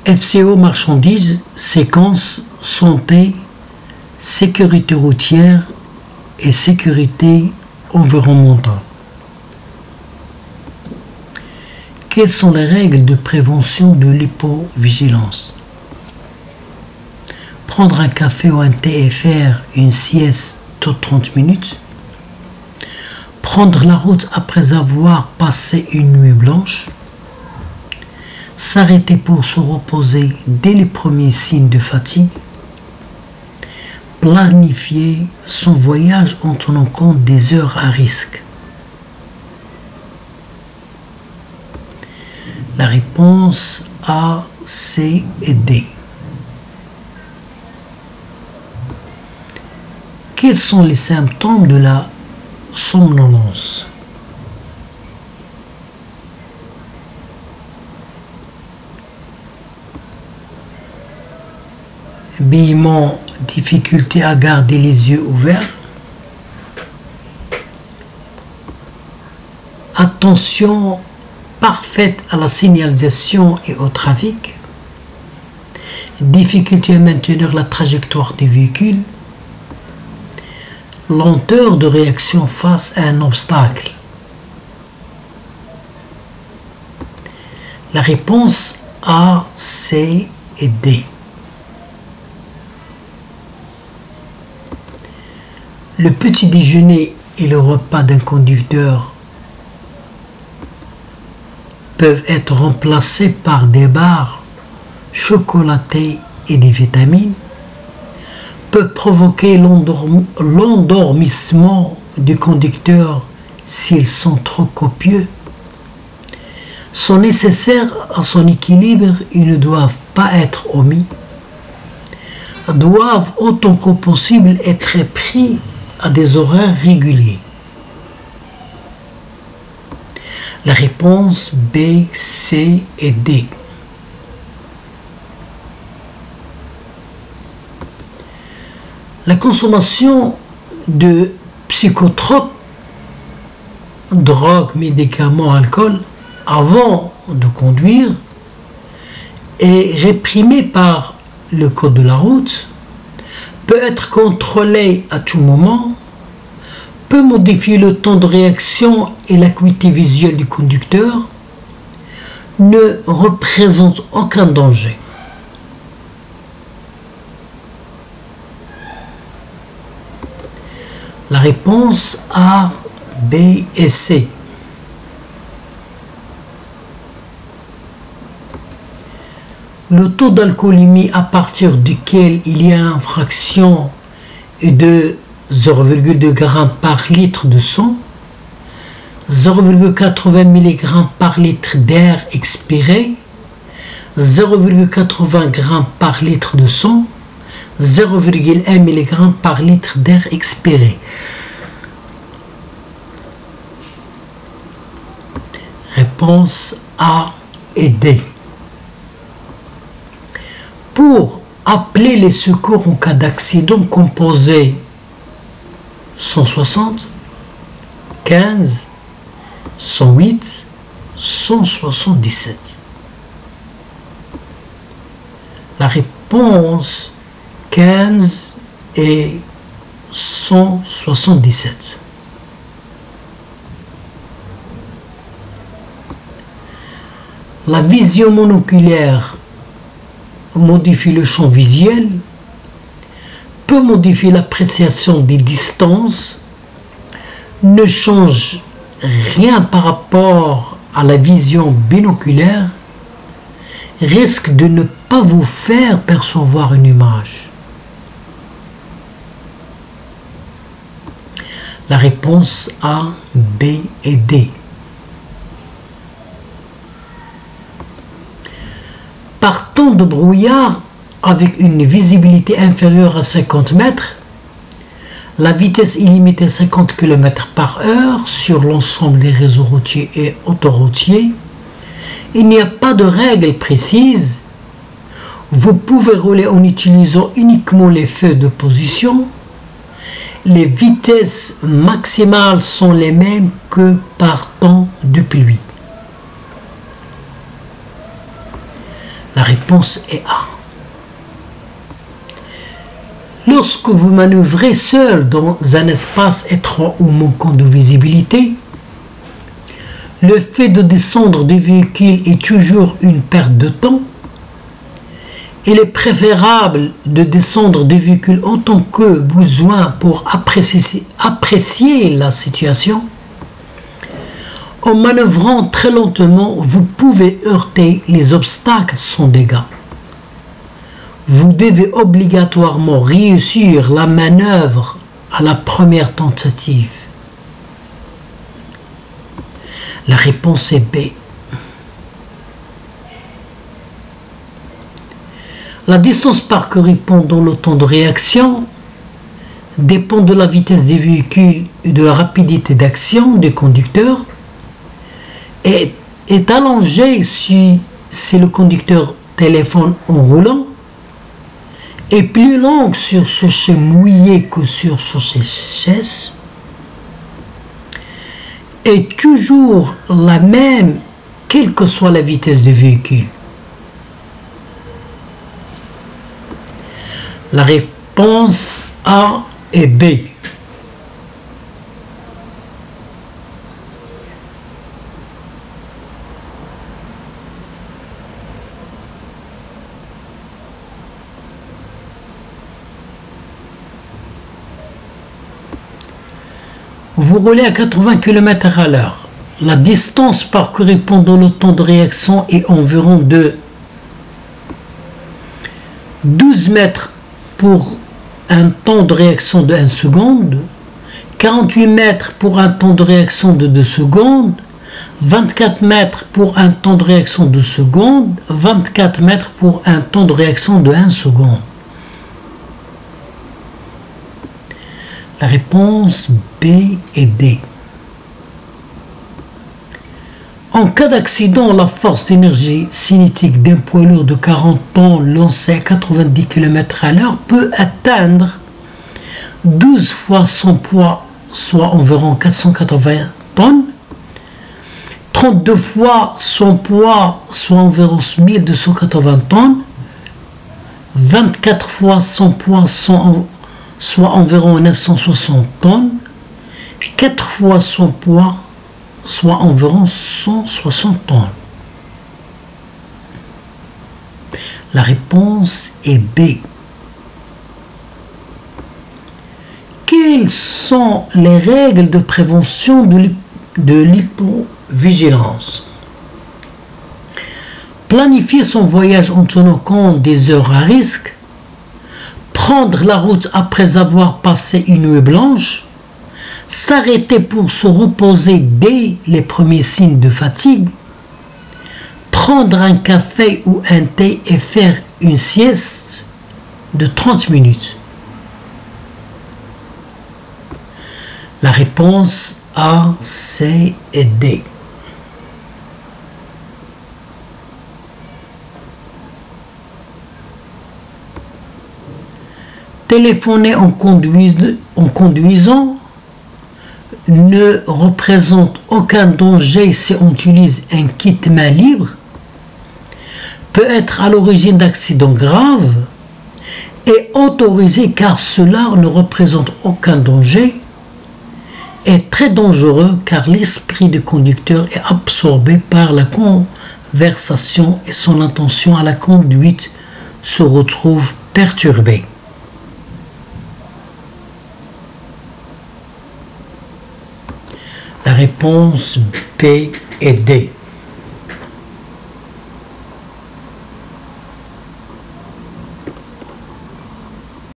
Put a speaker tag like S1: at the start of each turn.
S1: FCO marchandises, séquence, santé, sécurité routière et sécurité environnementale. Quelles sont les règles de prévention de l'hypovigilance? Prendre un café ou un thé et faire une sieste de 30 minutes. Prendre la route après avoir passé une nuit blanche. S'arrêter pour se reposer dès les premiers signes de fatigue. Planifier son voyage en tenant compte des heures à risque. La réponse A, C et D. Quels sont les symptômes de la somnolence? Bêlement, difficulté à garder les yeux ouverts. Attention parfaite à la signalisation et au trafic. Difficulté à maintenir la trajectoire du véhicule. Lenteur de réaction face à un obstacle. La réponse A, C et D. Le petit déjeuner et le repas d'un conducteur peuvent être remplacés par des barres chocolatées et des vitamines, peuvent provoquer l'endormissement du conducteur s'ils sont trop copieux, sont nécessaires à son équilibre et ne doivent pas être omis, doivent autant que possible être pris à des horaires réguliers. La réponse B, C et D. La consommation de psychotropes, drogues, médicaments, alcool, avant de conduire est réprimée par le code de la route, peut être contrôlée à tout moment, peut modifier le temps de réaction et l'acuité visuelle du conducteur, ne représente aucun danger. La réponse A, B et C. Le taux d'alcoolémie à partir duquel il y a infraction est de 0,2 g par litre de sang, 0,80 mg par litre d'air expiré, 0,80 g par litre de sang, 0,1 mg par litre d'air expiré. Réponse A et D. Pour appeler les secours en cas d'accident, composez 160, 15, 108, 177. La réponse 15 et 177. La vision monoculaire modifie le champ visuel, peut modifier l'appréciation des distances, ne change rien par rapport à la vision binoculaire, risque de ne pas vous faire percevoir une image. La réponse A, B et D. Par temps de brouillard avec une visibilité inférieure à 50 mètres, la vitesse est limitée à 50 km/h sur l'ensemble des réseaux routiers et autoroutiers. Il n'y a pas de règle précise. Vous pouvez rouler en utilisant uniquement les feux de position. Les vitesses maximales sont les mêmes que par temps de pluie. La réponse est A. Lorsque vous manœuvrez seul dans un espace étroit ou manquant de visibilité, le fait de descendre du véhicule est toujours une perte de temps. Il est préférable de descendre du véhicule autant que besoin pour apprécier la situation. En manœuvrant très lentement, vous pouvez heurter les obstacles sans dégâts. Vous devez obligatoirement réussir la manœuvre à la première tentative. La réponse est B. La distance parcourue pendant le temps de réaction dépend de la vitesse des véhicules et de la rapidité d'action des conducteurs et est allongée si le conducteur téléphone en roulant, est plus longue sur ce mouillé que sur ce sèche, est toujours la même quelle que soit la vitesse du véhicule. La réponse A et B. Vous roulez à 80 km à l'heure. La distance parcourue pendant le temps de réaction est environ de 12 mètres pour un temps de réaction de 1 seconde, 48 mètres pour un temps de réaction de 2 secondes, 24 mètres pour un temps de réaction de 2 secondes, 24 mètres pour un temps de réaction de 1 seconde. La réponse B et D. En cas d'accident, la force d'énergie cinétique d'un poids lourd de 40 tonnes lancé à 90 km à l'heure peut atteindre 12 fois son poids, soit environ 480 tonnes, 32 fois son poids, soit environ 1280 tonnes, 24 fois son poids, soit environ 960 tonnes, 4 fois son poids, soit environ 160 tonnes. La réponse est B. Quelles sont les règles de prévention de l'hypovigilance? Planifier son voyage en tenant compte des heures à risque, prendre la route après avoir passé une nuit blanche, s'arrêter pour se reposer dès les premiers signes de fatigue, prendre un café ou un thé et faire une sieste de 30 minutes. La réponse A, C et D. Téléphoner en conduisant ne représente aucun danger si on utilise un kit main libre, peut être à l'origine d'accidents graves et autorisé car cela ne représente aucun danger, est très dangereux car l'esprit du conducteur est absorbé par la conversation et son intention à la conduite se retrouve perturbée. La réponse B et D.